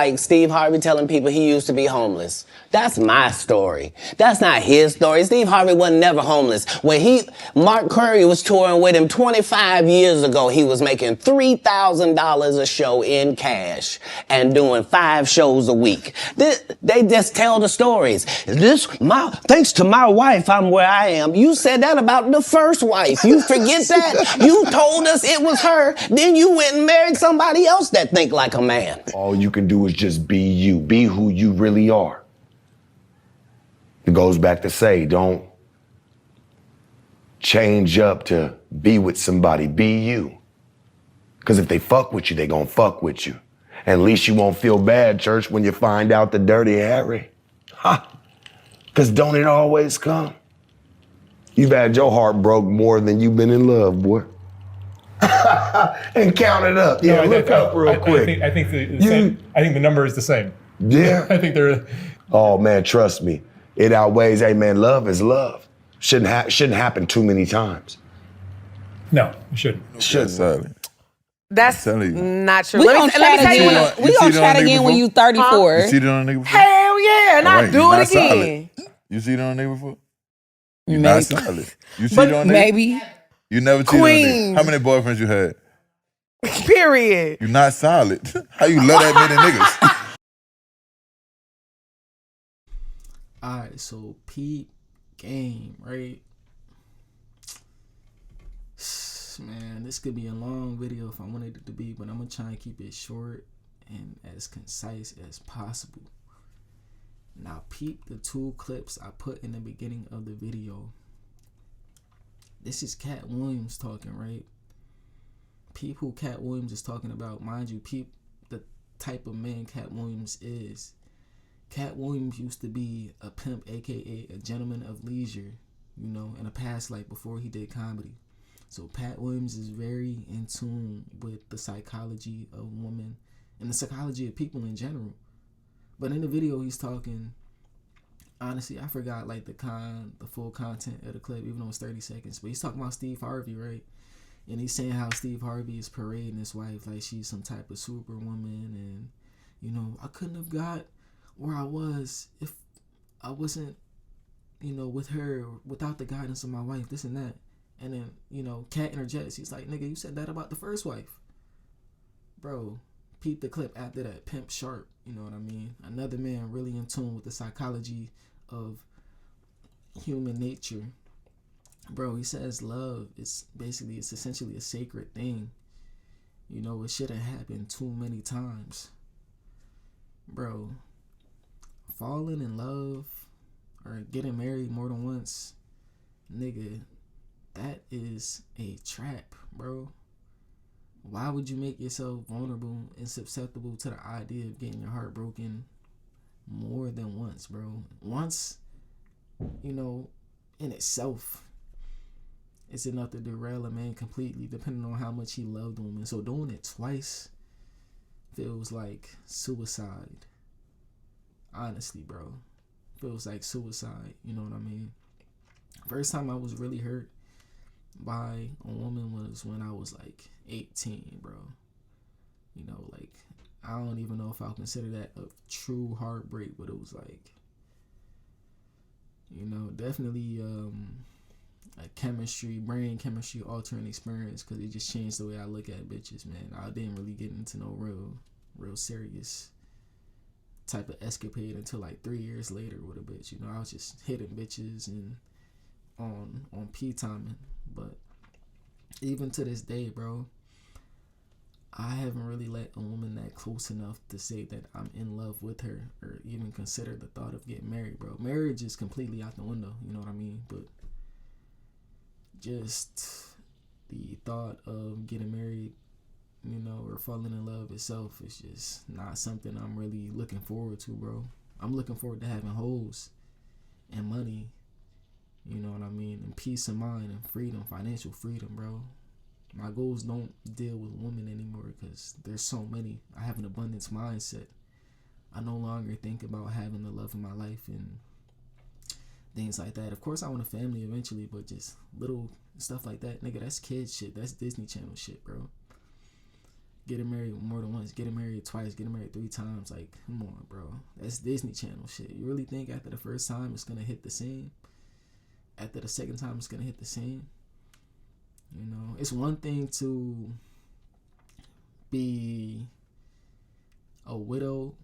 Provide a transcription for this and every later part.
Like Steve Harvey telling people he used to be homeless. That's my story. That's not his story. Steve Harvey wasn't never homeless. When Mark Curry was touring with him 25 years ago, he was making $3,000 a show in cash and doing 5 shows a week. They just tell the stories. Thanks to my wife, I'm where I am. You said that about the first wife. You forget that? You told us it was her. Then you went and married somebody else that think like a man. All you can do is just be you. Be who you really are. It goes back to say, don't change up to be with somebody. Be you. Because if they fuck with you, they gonna fuck with you. And at least you won't feel bad, church, when you find out the dirty Harry. Ha! Because don't it always come? You've had your heart broke more than you've been in love, boy. And count it up. Yeah, look up real quick. I think the number is the same. Yeah. I think they're... Oh, man, trust me. It outweighs, hey, man, love is love. Shouldn't happen too many times. No, it shouldn't. Shouldn't. That's not true. We gonna try it again when you 34. You cheated on a nigga before? Hell yeah, and I do it again. You cheated on a nigga before? You're not solid. You cheated on a nigga? Maybe. You never cheated on a nigga. How many boyfriends you had? Period. You're not solid. How you love that many niggas? Alright, so peep game, right? Man, this could be a long video if I wanted it to be, but I'm gonna try and keep it short and as concise as possible. Now peep the 2 clips I put in the beginning of the video. This is Cat Williams talking, right? Peep who Cat Williams is talking about. Mind you, peep the type of man Cat Williams is. Cat Williams used to be a pimp, aka a gentleman of leisure, you know, in a past life before he did comedy. So Pat Williams is very in tune with the psychology of women and the psychology of people in general. But in the video he's talking, honestly, I forgot like the full content of the clip, even though it's 30 seconds. But he's talking about Steve Harvey, right? And he's saying how Steve Harvey is parading his wife like she's some type of superwoman, and you know, I couldn't have got where I was if I wasn't, you know, with her, without the guidance of my wife, this and that. And then, you know, Cat interjects. He's like, nigga, you said that about the first wife. Bro, peep the clip after that. Pimp Sharp, you know what I mean? Another man really in tune with the psychology of human nature. Bro, he says love is basically, it's essentially a sacred thing. You know, it shouldn't happen too many times. Bro, falling in love or getting married more than once, nigga, that is a trap, bro. Why would you make yourself vulnerable and susceptible to the idea of getting your heart broken more than once, bro? Once, you know, in itself, it's enough to derail a man completely, depending on how much he loved a woman. So doing it twice feels like suicide. Honestly, bro. Feels like suicide, you know what I mean? First time I was really hurt by a woman was when I was like 18, bro. You know, like, I don't even know if I'll consider that a true heartbreak, but it was like, you know, definitely a brain chemistry altering experience, because it just changed the way I look at bitches, man. I didn't really get into no real serious type of escapade until like 3 years later with a bitch. You know, I was just hitting bitches and on P timing. But even to this day, bro, I haven't really let a woman that close enough to say that I'm in love with her or even consider the thought of getting married, bro. Marriage is completely out the window, you know what I mean? But just the thought of getting married, you know, or falling in love itself is just not something I'm really looking forward to, bro. I'm looking forward to having hoes and money, you know what I mean, and peace of mind and freedom, financial freedom, bro. My goals don't deal with women anymore because there's so many. I have an abundance mindset. I no longer think about having the love of my life and things like that. Of course, I want a family eventually, but just little stuff like that, nigga, that's kid shit. That's Disney Channel shit, bro. getting married more than once, getting married twice, getting married 3 times. Like, come on, bro. That's Disney Channel shit. You really think after the first time it's gonna hit the same? After the second time it's gonna hit the same? You know, it's one thing to be a widow,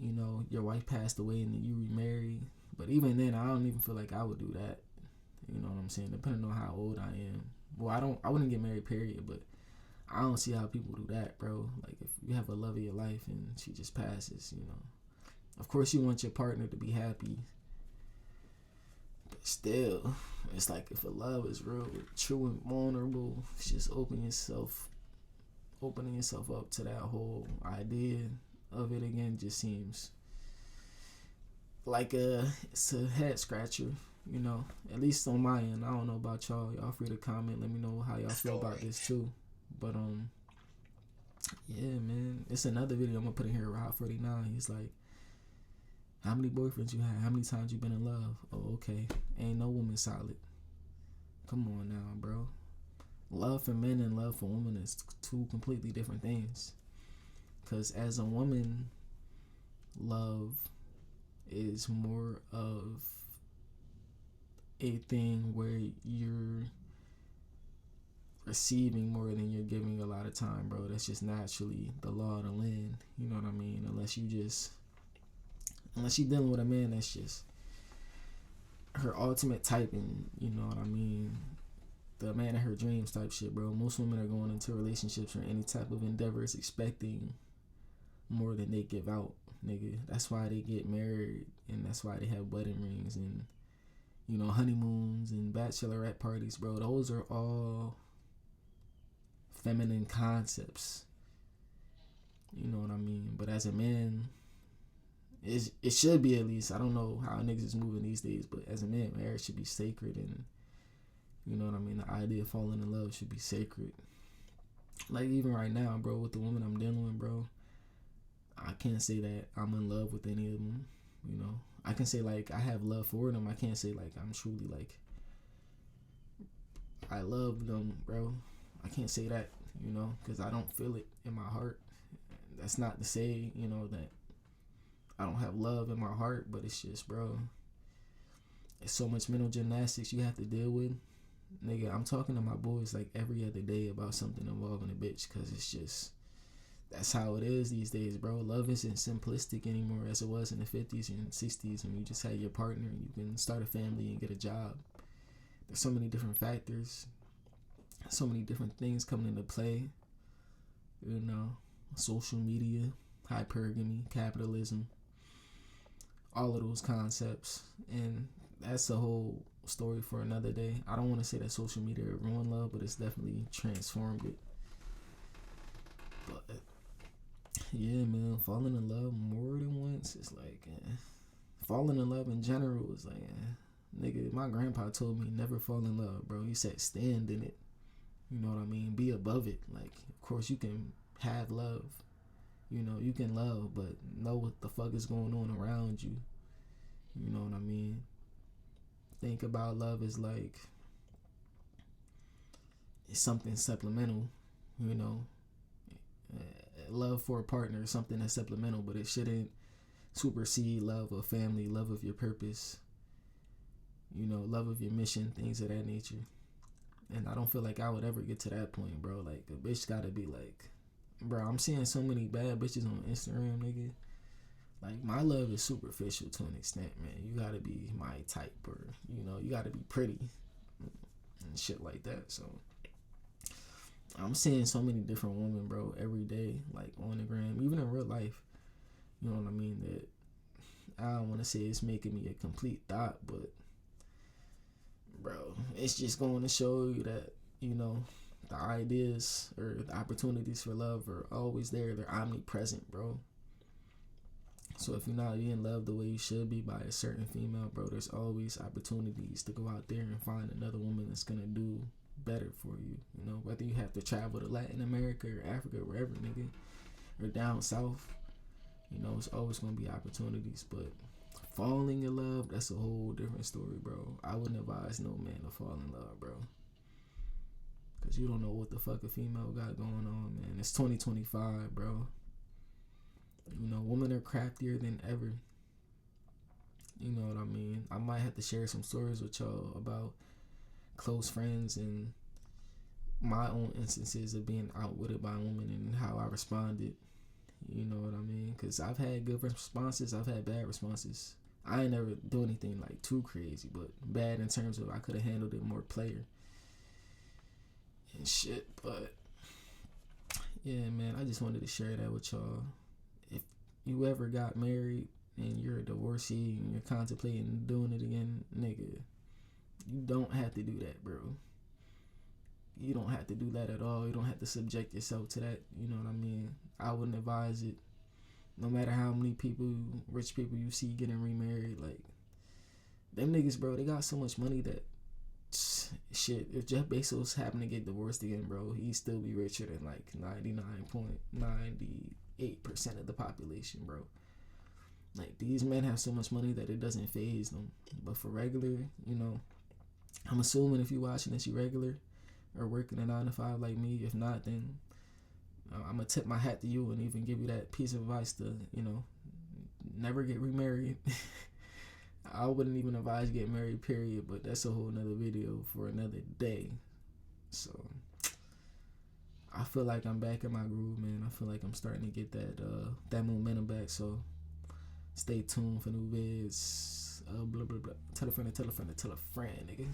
you know, your wife passed away and then you remarry. But even then, I don't even feel like I would do that. You know what I'm saying? Depending on how old I am. Well, I wouldn't get married, period, but I don't see how people do that, bro. Like, if you have a love of your life and she just passes, you know. Of course, you want your partner to be happy. But still, it's like if a love is real, true, and vulnerable, it's just opening yourself up to that whole idea of it again just seems like it's a head scratcher, you know. At least on my end. I don't know about y'all. Y'all free to comment. Let me know how y'all feel about this too. But yeah, man. It's another video I'm gonna put in here. Rob 49. He's like, how many boyfriends you had? How many times you been in love? Oh, okay. Ain't no woman solid. Come on now, bro. Love for men and love for women is 2 completely different things. Because as a woman, love is more of a thing where you're receiving more than you're giving a lot of time, bro. That's just naturally the law of the land. You know what I mean? Unless you're dealing with a man that's just her ultimate type, and you know what I mean, the man of her dreams type shit, bro. Most women are going into relationships or any type of endeavors expecting more than they give out, nigga. That's why they get married, and that's why they have wedding rings and, you know, honeymoons and bachelorette parties, bro. Those are all feminine concepts. You know what I mean? But as a man, it should be, at least. I don't know how niggas is moving these days, but as a man, marriage should be sacred, and you know what I mean? The idea of falling in love should be sacred. Like, even right now, bro, with the woman I'm dealing with, bro, I can't say that I'm in love with any of them, you know? I can say, like, I have love for them. I can't say, like, I'm truly, like, I love them, bro. I can't say that, you know, because I don't feel it in my heart. That's not to say, you know, that I don't have love in my heart, but it's just, bro, it's so much mental gymnastics you have to deal with. Nigga, I'm talking to my boys like every other day about something involving a bitch, because it's just, that's how it is these days, bro. Love isn't simplistic anymore as it was in the 50s and 60s when you just had your partner and you can start a family and get a job. There's so many different factors, so many different things coming into play, you know, social media, hypergamy, capitalism, all of those concepts, and that's a whole story for another day. I don't want to say that social media ruined love, but it's definitely transformed it. But yeah, man, falling in love more than once, it's like, falling in love in general is like, nigga, my grandpa told me never fall in love, bro. He said stand in it. You know what I mean? Be above it. Like, of course you can have love. You know, you can love, but know what the fuck is going on around you. You know what I mean? Think about love as like, it's something supplemental, you know. Love for a partner is something that's supplemental, but it shouldn't supersede love of family, love of your purpose, you know, love of your mission, things of that nature. And I don't feel like I would ever get to that point, bro. Like, a bitch gotta be like, bro, I'm seeing so many bad bitches on Instagram, nigga. Like, my love is superficial to an extent, man. You gotta be my type, or, you know, you gotta be pretty and shit like that. So I'm seeing so many different women, bro, every day, like on the gram, even in real life. You know what I mean? That I don't want to say it's making me a complete thought, but bro, it's just going to show you that, you know, the ideas or the opportunities for love are always there. They're omnipresent, bro. So if you're not in love the way you should be by a certain female, bro, there's always opportunities to go out there and find another woman that's gonna do better for you. You know, whether you have to travel to Latin America or Africa or wherever, nigga, or down south, you know, it's always gonna be opportunities. But falling in love, that's a whole different story, bro. I wouldn't advise no man to fall in love, bro. Cause you don't know what the fuck a female got going on, man. It's 2025, bro. You know, women are craftier than ever. You know what I mean? I might have to share some stories with y'all about close friends and my own instances of being outwitted by a woman and how I responded. You know what I mean? Because I've had good responses, I've had bad responses. I ain't never do anything like too crazy, but bad in terms of I could have handled it more player and shit. But yeah, man, I just wanted to share that with y'all. If you ever got married and you're a divorcee and you're contemplating doing it again, nigga, you don't have to do that, bro. You don't have to do that at all. You don't have to subject yourself to that. You know what I mean? I wouldn't advise it. No matter how many people, rich people you see getting remarried, like, them niggas, bro, they got so much money that, shit, if Jeff Bezos happened to get divorced again, bro, he'd still be richer than, like, 99.98% of the population, bro. Like, these men have so much money that it doesn't faze them. But for regular, you know, I'm assuming if you're watching this, you regular or working a 9 to 5 like me. If not, then I'm gonna tip my hat to you and even give you that piece of advice to, you know, never get remarried. I wouldn't even advise you get married, period, but that's a whole nother video for another day. So I feel like I'm back in my groove, man. I feel like I'm starting to get that momentum back. So stay tuned for new vids. Blah blah blah. Tell a friend to tell a friend to tell a friend, nigga.